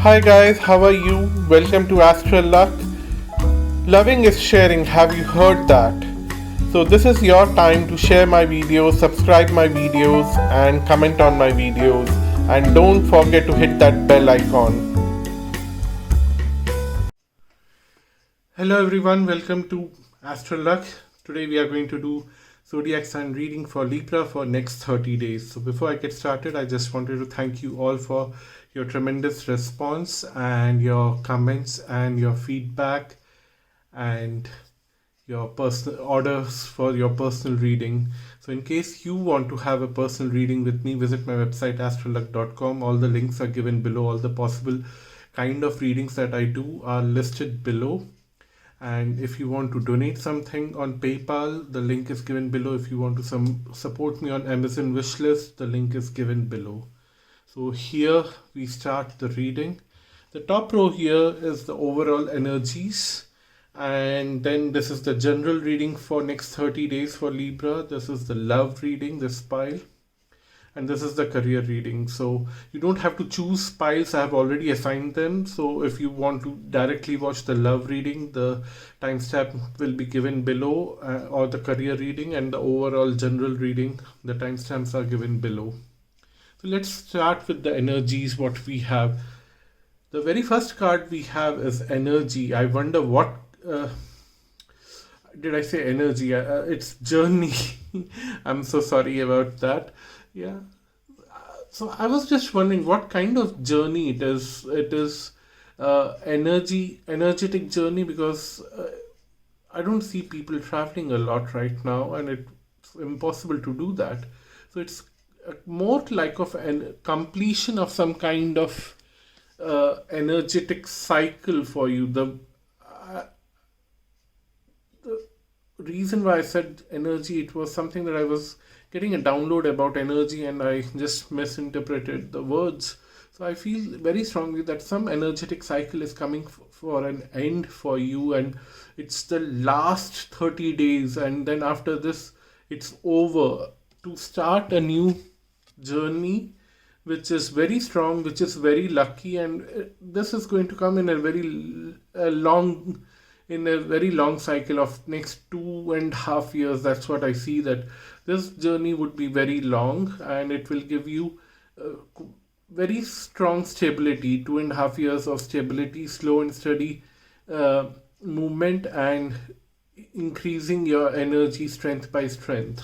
Hi guys, how are you? Welcome to Luck. Loving is sharing, have you heard that? So this is your time to share my videos, subscribe my videos and comment on my videos, and don't forget to hit that bell icon. Hello everyone, welcome to Luck. Today we are going to do zodiac sign reading for Libra for next 30 days. So before I get started, I just wanted to thank you all for your tremendous response and your comments and your feedback and your personal orders for your personal reading. So in case you want to have a personal reading with me, visit my website astrology.com. All the links are given below. All the possible kind of readings that I do are listed below. And if you want to donate something on PayPal, the link is given below. If you want to support me on Amazon wishlist, the link is given below. So here we start the reading. The top row here is the overall energies, and then this is the general reading for next 30 days for Libra. This is the love reading, this pile, and this is the career reading. So you don't have to choose piles, I have already assigned them. So if you want to directly watch the love reading, the timestamp will be given below, or the career reading, and the overall general reading, the timestamps are given below. So let's start with the energies, what we have. The very first card we have is energy. I wonder what did I say energy? It's journey. I'm so sorry about that. Yeah. So I was just wondering what kind of journey it is. It is energetic journey, because I don't see people traveling a lot right now, and it's impossible to do that. So it's more like of a completion of some kind of energetic cycle for you. The reason why I said energy, it was something that I was getting a download about energy and I just misinterpreted the words. So I feel very strongly that some energetic cycle is coming for an end for you, and it's the last 30 days, and then after this it's over, to start a new journey which is very strong, which is very lucky, and this is going to come in a very long cycle of next 2.5 years. That's what I see, that this journey would be very long and it will give you very strong stability, 2.5 years of stability, slow and steady movement, and increasing your energy strength by strength.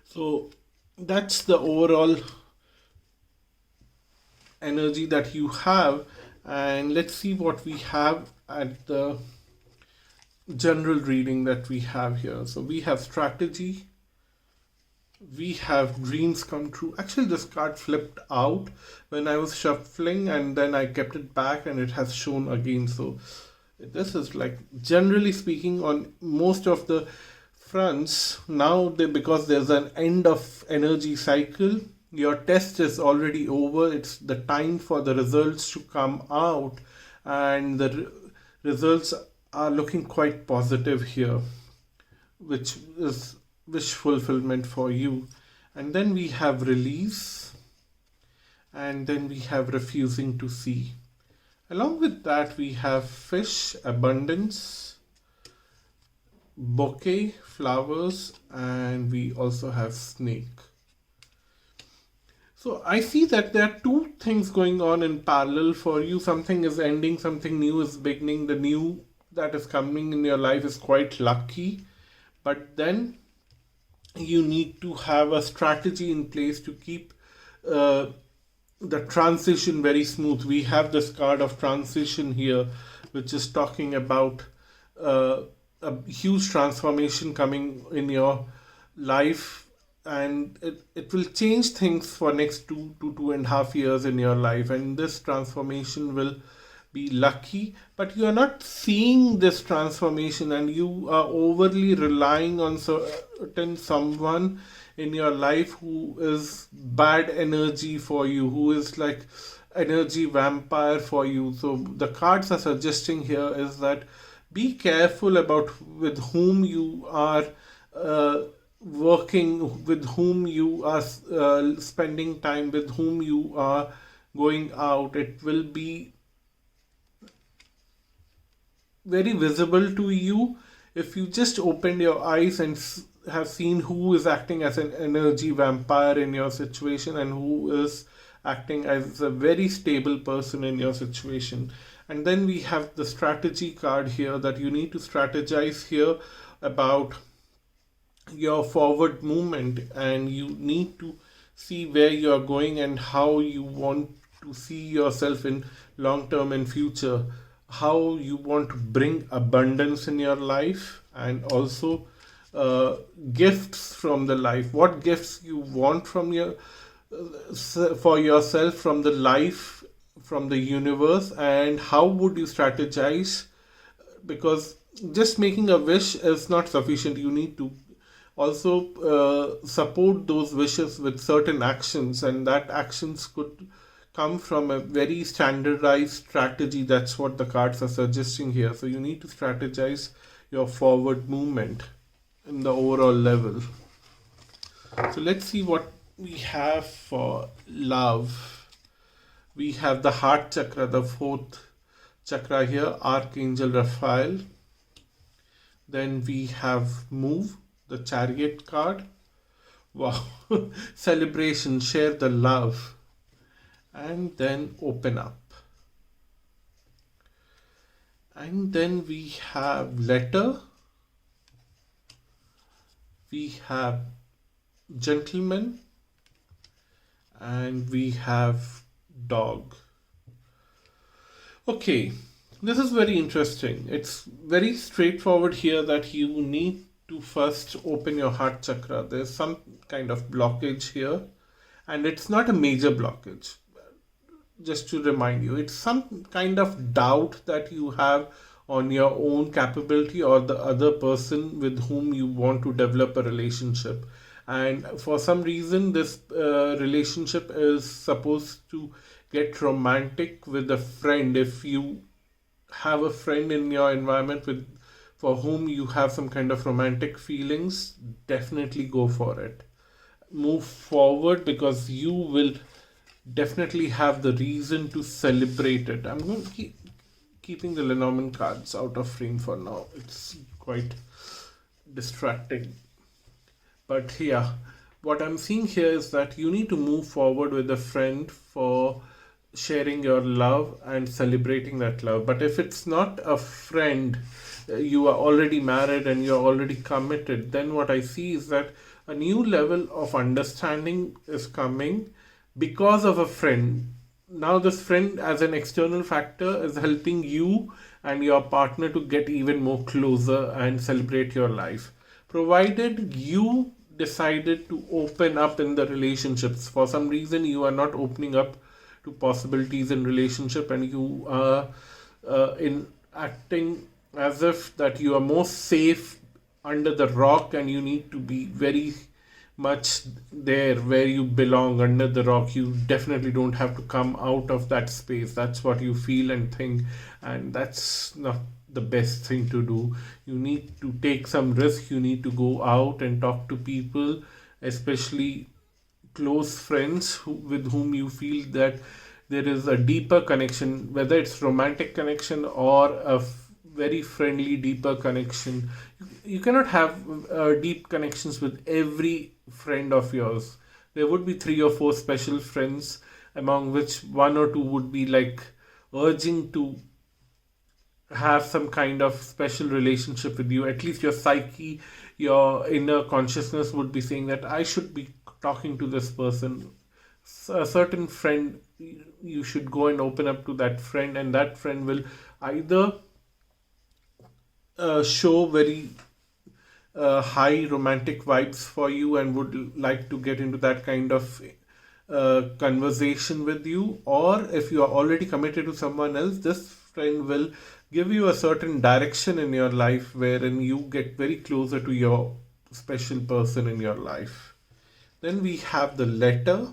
So that's the overall energy that you have. And let's see what we have at the general reading that we have here. So we have strategy, we have dreams come true. Actually, this card flipped out when I was shuffling, and then I kept it back and it has shown again. So this is like, generally speaking, on most of the fronts now, because there's an end of energy cycle, your test is already over. It's the time for the results to come out, and the results are looking quite positive here, which is wish fulfillment for you. And then we have release, and then we have refusing to see. Along with that, we have fish, abundance, bouquet, flowers, and we also have snake. So I see that there are two things going on in parallel for you. Something is ending, something new is beginning. The new that is coming in your life is quite lucky, but then you need to have a strategy in place to keep the transition very smooth. We have this card of transition here, which is talking about a huge transformation coming in your life, and it will change things for next 2.5 years in your life, and this transformation will be lucky, but you are not seeing this transformation, and you are overly relying on certain someone in your life who is bad energy for you, who is like energy vampire for you. So the cards are suggesting here is that be careful about with whom you are working, with whom you are spending time, with whom you are going out, it will be very visible to you if you just opened your eyes and have seen who is acting as an energy vampire in your situation and who is acting as a very stable person in your situation. And then we have the strategy card here, that you need to strategize here about your forward movement, and you need to see where you are going and how you want to see yourself in long term and future, how you want to bring abundance in your life, and also gifts from the life, what gifts you want from your for yourself from the life, from the universe, and how would you strategize, because just making a wish is not sufficient. You need to also support those wishes with certain actions, and that actions could come from a very standardized strategy. That's what the cards are suggesting here. So you need to strategize your forward movement in the overall level. So let's see what we have for love. We have the heart chakra, the fourth chakra here, Archangel Raphael. Then we have move, the chariot card. Wow. Celebration, share the love. And then open up. And then we have letter. We have gentleman. And we have dog. Okay, this is very interesting. It's very straightforward here that you need to first open your heart chakra. There's some kind of blockage here, and it's not a major blockage. Just to remind you, it's some kind of doubt that you have on your own capability or the other person with whom you want to develop a relationship. And for some reason, this relationship is supposed to get romantic with a friend. If you have a friend in your environment for whom you have some kind of romantic feelings, definitely go for it. Move forward, because you will definitely have the reason to celebrate it. I'm going to keep keeping the Lenormand cards out of frame for now. It's quite distracting. But yeah, what I'm seeing here is that you need to move forward with a friend for sharing your love and celebrating that love. But if it's not a friend, you are already married and you're already committed, then what I see is that a new level of understanding is coming because of a friend. Now this friend as an external factor is helping you and your partner to get even more closer and celebrate your life. Provided you decided to open up in the relationships. For some reason you are not opening up to possibilities in relationship, and you are in acting as if that you are more safe under the rock, and you need to be very much there where you belong under the rock. You definitely don't have to come out of that space. That's what you feel and think, and that's not the best thing to do. You need to take some risk. You need to go out and talk to people, especially close friends with whom you feel that there is a deeper connection, whether it's romantic connection or a very friendly deeper connection. You cannot have deep connections with every friend of yours. There would be 3 or 4 special friends, among which 1 or 2 would be like urging to have some kind of special relationship with you. At least your psyche, your inner consciousness would be saying that I should be talking to this person. A certain friend, you should go and open up to that friend, and that friend will either show very high romantic vibes for you and would like to get into that kind of conversation with you, or if you are already committed to someone else, this friend will give you a certain direction in your life wherein you get very closer to your special person in your life. Then we have the letter,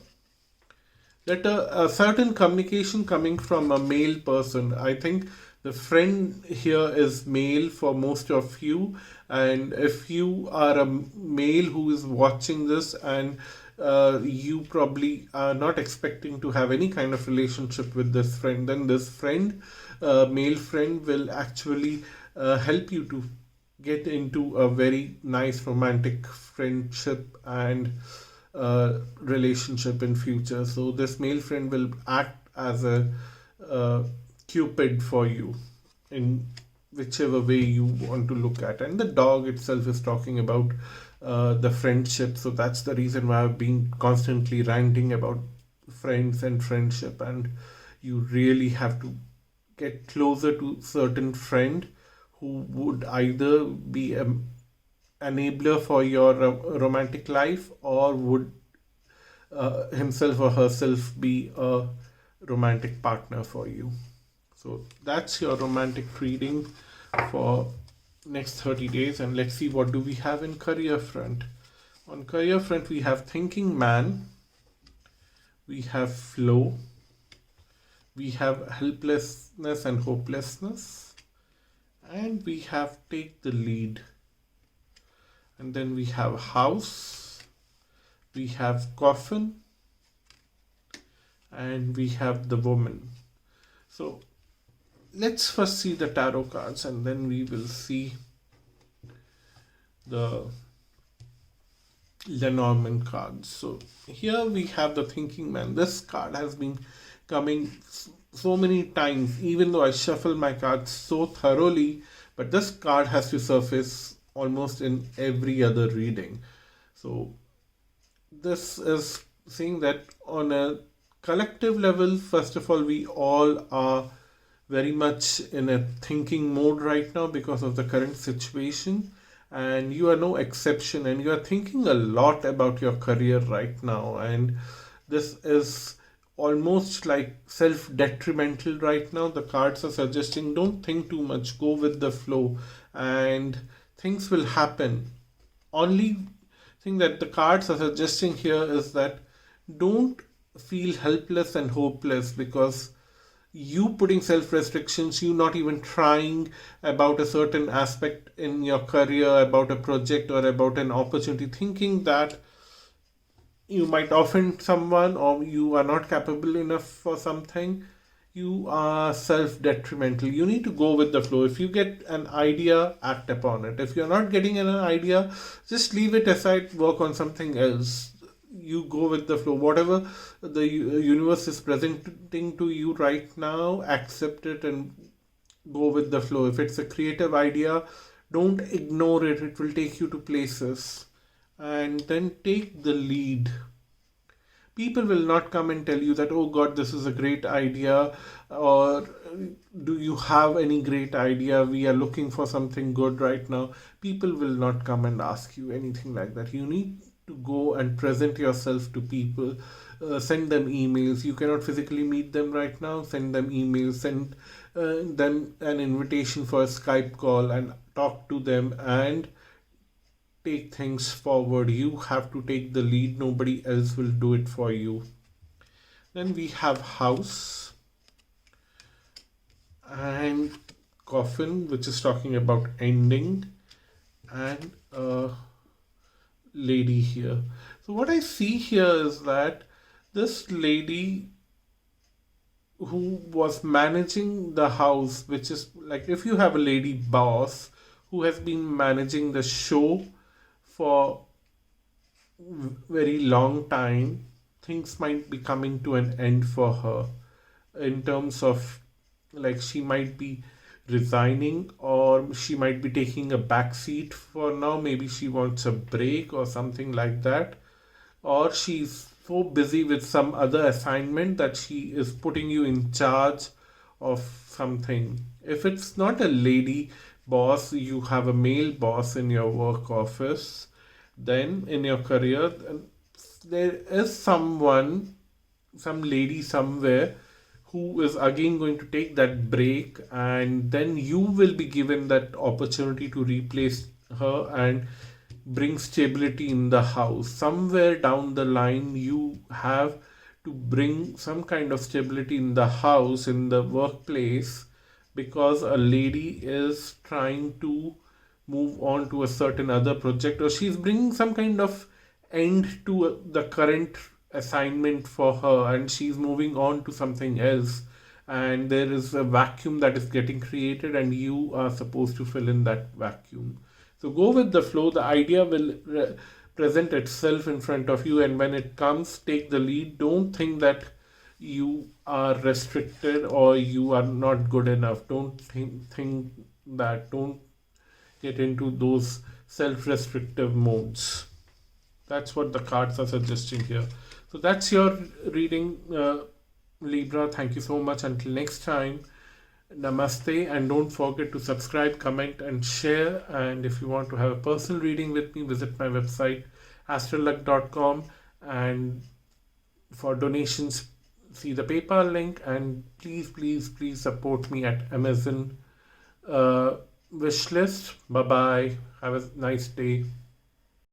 a certain communication coming from a male person. I think the friend here is male for most of you, and if you are a male who is watching this and you probably are not expecting to have any kind of relationship with this friend, then this friend, male friend, will actually help you to get into a very nice romantic friendship and relationship in future. So this male friend will act as a uh, cupid for you in whichever way you want to look at. And the dog itself is talking about the friendship. So that's the reason why I've been constantly ranting about friends and friendship. And you really have to get closer to certain friend who would either be an enabler for your romantic life, or would himself or herself be a romantic partner for you. So that's your romantic reading for next 30 days. And let's see what do we have in career front. On career front, we have thinking man, we have flow, we have helplessness and hopelessness, and we have take the lead. And then we have house, we have coffin, and we have the woman. So let's first see the tarot cards, and then we will see the Lenormand cards. So here we have the thinking man. This card has been coming so many times, even though I shuffle my cards so thoroughly, but this card has to surface almost in every other reading. So this is saying that on a collective level, first of all, we all are very much in a thinking mode right now because of the current situation, and you are no exception, and you are thinking a lot about your career right now. And this is almost like self-detrimental right now. The cards are suggesting don't think too much, go with the flow, and things will happen. Only thing that the cards are suggesting here is that don't feel helpless and hopeless, because you putting self restrictions, you not even trying about a certain aspect in your career, about a project or about an opportunity, thinking that you might offend someone or you are not capable enough for something, you are self detrimental. You need to go with the flow. If you get an idea, act upon it. If you're not getting an idea, just leave it aside, work on something else. You go with the flow. Whatever the universe is presenting to you right now, accept it and go with the flow. If it's a creative idea, don't ignore it. It will take you to places. And then take the lead. People will not come and tell you that, oh God, this is a great idea, or do you have any great idea? We are looking for something good right now. People will not come and ask you anything like that. You need to go and present yourself to people. Send them emails. You cannot physically meet them right now. Send them emails. Send them an invitation for a Skype call and talk to them and take things forward. You have to take the lead. Nobody else will do it for you. Then we have house and coffin, which is talking about ending, and lady here. So what I see here is that this lady who was managing the house, which is like if you have a lady boss who has been managing the show for very long time, things might be coming to an end for her, in terms of like she might be resigning, or she might be taking a back seat for now. Maybe she wants a break or something like that, or she's so busy with some other assignment that she is putting you in charge of something. If it's not a lady boss, you have a male boss in your work office, then in your career there is someone, some lady somewhere, who is again going to take that break, and then you will be given that opportunity to replace her and bring stability in the house. Somewhere down the line, you have to bring some kind of stability in the house, in the workplace, because a lady is trying to move on to a certain other project, or she's bringing some kind of end to the current assignment for her, and she's moving on to something else, and there is a vacuum that is getting created, and you are supposed to fill in that vacuum. So go with the flow. The idea will present itself in front of you, and when it comes, take the lead. Don't think that you are restricted or you are not good enough. Don't think that. Don't get into those self-restrictive modes. That's what the cards are suggesting here. So that's your reading, Libra. Thank you so much. Until next time, namaste, and don't forget to subscribe, comment, and share. And if you want to have a personal reading with me, visit my website astroluck.com, and for donations, see the PayPal link. And please support me at Amazon wishlist. Bye bye. Have a nice day.